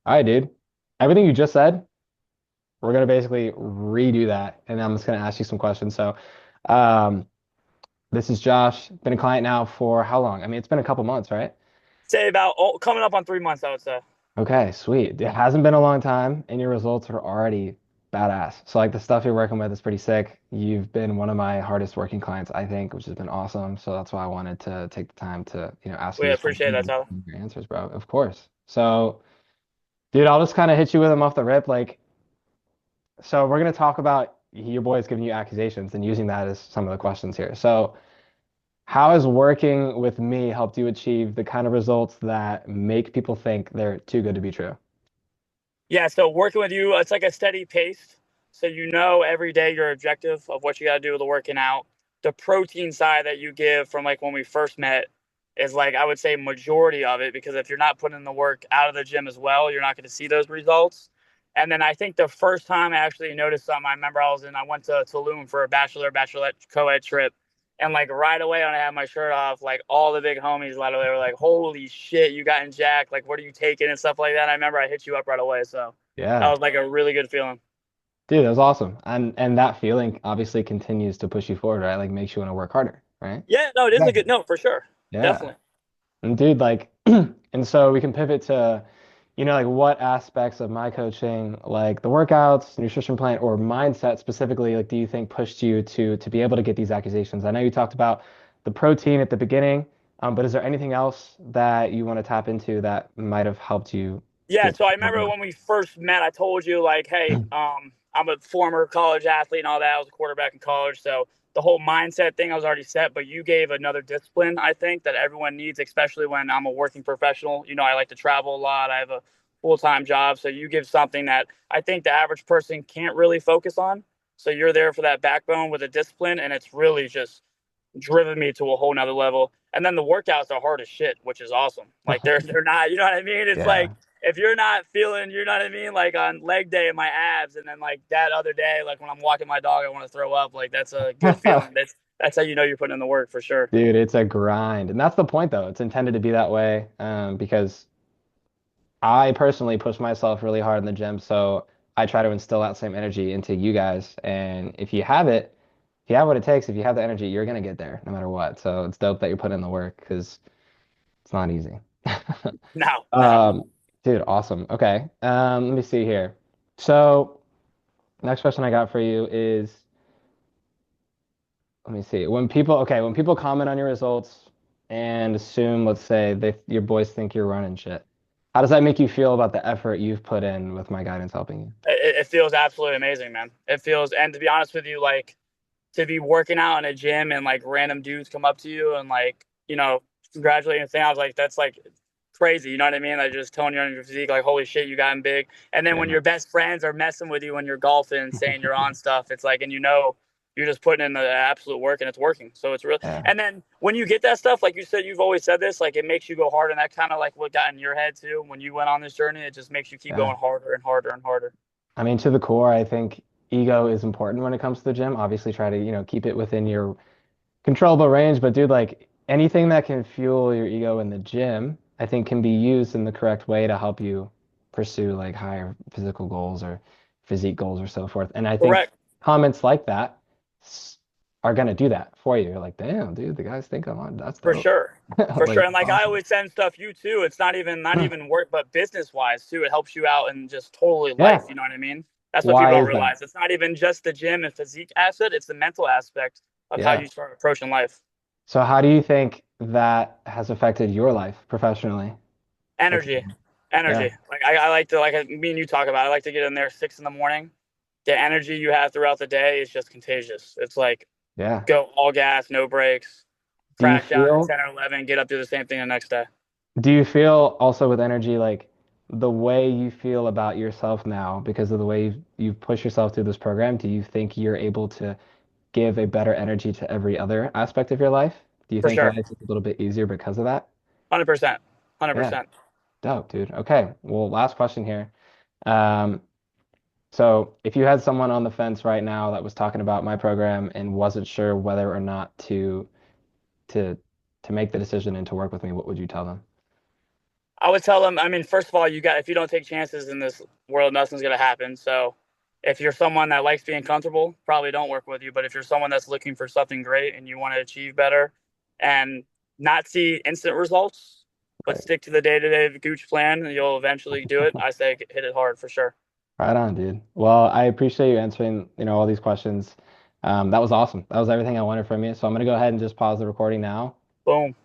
All right, dude. Everything you just said, we're gonna basically redo that, and I'm just gonna ask you some questions. So, um, this is Josh. Been a client now for how long? I mean, it's been a couple months, right? Say about coming up on 3 months, I would say. Okay, sweet. It hasn't been a long time, and your results are already badass. So, like the stuff you're working with is pretty sick. You've been one of my hardest working clients, I think, which has been awesome. So that's why I wanted to take the time to, ask you We this appreciate that, question Tyler. and your answers, bro. Of course. So, dude, I'll just kind of hit you with them off the rip, like. So we're going to talk about your boys giving you accusations and using that as some of the questions here. So how has working with me helped you achieve the kind of results that make people think they're too good to be true? Yeah, so working with you, it's like a steady pace. So you know every day your objective of what you got to do with the working out. The protein side that you give from like when we first met is like I would say majority of it because if you're not putting in the work out of the gym as well, you're not going to see those results. And then I think the first time I actually noticed something, I went to Tulum for a bachelorette co-ed trip. And like right away when I had my shirt off, like all the big homies right away were like, "Holy shit, you got in jacked! Like, what are you taking and stuff like that." And I remember I hit you up right away, so that Yeah. was like a really good feeling. Dude, that was awesome. And that feeling obviously continues to push you forward, right? Like makes you want to work harder, right? Yeah, no, it is a Exactly. good no for sure, Yeah. definitely. And dude, like, and so we can pivot to, like what aspects of my coaching, like the workouts, nutrition plan, or mindset specifically, like, do you think pushed you to be able to get these accusations? I know you talked about the protein at the beginning, but is there anything else that you want to tap into that might have helped you Yeah, get so I more remember done? when we first met, I told you like, hey, I'm a former college athlete and all that. I was a quarterback in college, so the whole mindset thing I was already set. But you gave another discipline I think that everyone needs, especially when I'm a working professional. You know, I like to travel a lot. I have a full-time job, so you give something that I think the average person can't really focus on. So you're there for that backbone with a discipline, and it's really just driven me to a whole nother level. And then the workouts are hard as shit, which is awesome. Like they're not, you know what I mean? It's like Yeah. if you're not feeling, you know what I mean, like on leg day in my abs, and then like that other day, like when I'm walking my dog, I want to throw up. Like that's a good feeling. That's how you know you're putting in the work for sure. Dude, it's a grind. And that's the point, though. It's intended to be that way, because I personally push myself really hard in the gym, so I try to instill that same energy into you guys. And if you have it, if you have what it takes, if you have the energy, you're gonna get there no matter what. So it's dope that you're putting in the work because it's not easy. No, no. Um, dude, awesome. Okay. Let me see here. So next question I got for you is, let me see. When people comment on your results and assume, let's say, your boys think you're running shit, how does that make you feel about the effort you've put in with my guidance helping you? It feels absolutely amazing, man. It feels, and to be honest with you, like to be working out in a gym and like random dudes come up to you and like, congratulate and thing. I was like, that's like crazy. You know what I mean? Like just telling you on your physique, like, holy shit, you gotten big. And then when Yeah. your best friends are messing with you when you're golfing and saying you're on stuff, it's like, and you're just putting in the absolute work and it's working. So it's real. Yeah. And then when you get that stuff, like you said, you've always said this, like it makes you go harder. And that kind of like what got in your head too when you went on this journey. It just makes you keep Yeah. going harder and harder and harder. I mean, to the core, I think ego is important when it comes to the gym. Obviously, try to, keep it within your controllable range. But dude, like anything that can fuel your ego in the gym, I think can be used in the correct way to help you pursue like higher physical goals or physique goals or so forth. And I think Correct. comments like that s- are gonna do that for you. You're like, damn, dude, the guys think I'm on. That's For dope. sure. For Like, sure. And that's like I awesome. always send stuff you too. It's not even work, but business wise too. It helps you out in just totally Yeah. life. You know what I mean? That's what Why people don't is that? realize. It's not even just the gym and physique asset, it's the mental aspect of how Yeah. you start approaching life. So how do you think that has affected your life professionally? Like, Energy. yeah, Energy. Like I like to me and you talk about it, I like to get in there 6 in the morning. The energy you have throughout the day is just contagious. It's like yeah. go all gas, no brakes, Do you crash down at feel 10 or 11, get up, do the same thing the next day. Do you feel also with energy like the way you feel about yourself now because of the way you've pushed yourself through this program, do you think you're able to give a better energy to every other aspect of your life? Do you For think sure. life is a little bit easier because of that? 100%. Yeah, 100%. dope, dude. Okay, well, last question here. Um, so if you had someone on the fence right now that was talking about my program and wasn't sure whether or not to to make the decision and to work with me, what would you tell them? I would tell them, I mean, first of all, if you don't take chances in this world, nothing's going to happen. So if you're someone that likes being comfortable, probably don't work with you. But if you're someone that's looking for something great and you want to achieve better and not see instant results, but Right. stick to the day-to-day Gooch plan, you'll eventually do it. I say hit it hard for sure. Right on, dude. Well, I appreciate you answering, all these questions. That was awesome. That was everything I wanted from you. So I'm gonna go ahead and just pause the recording now. Boom.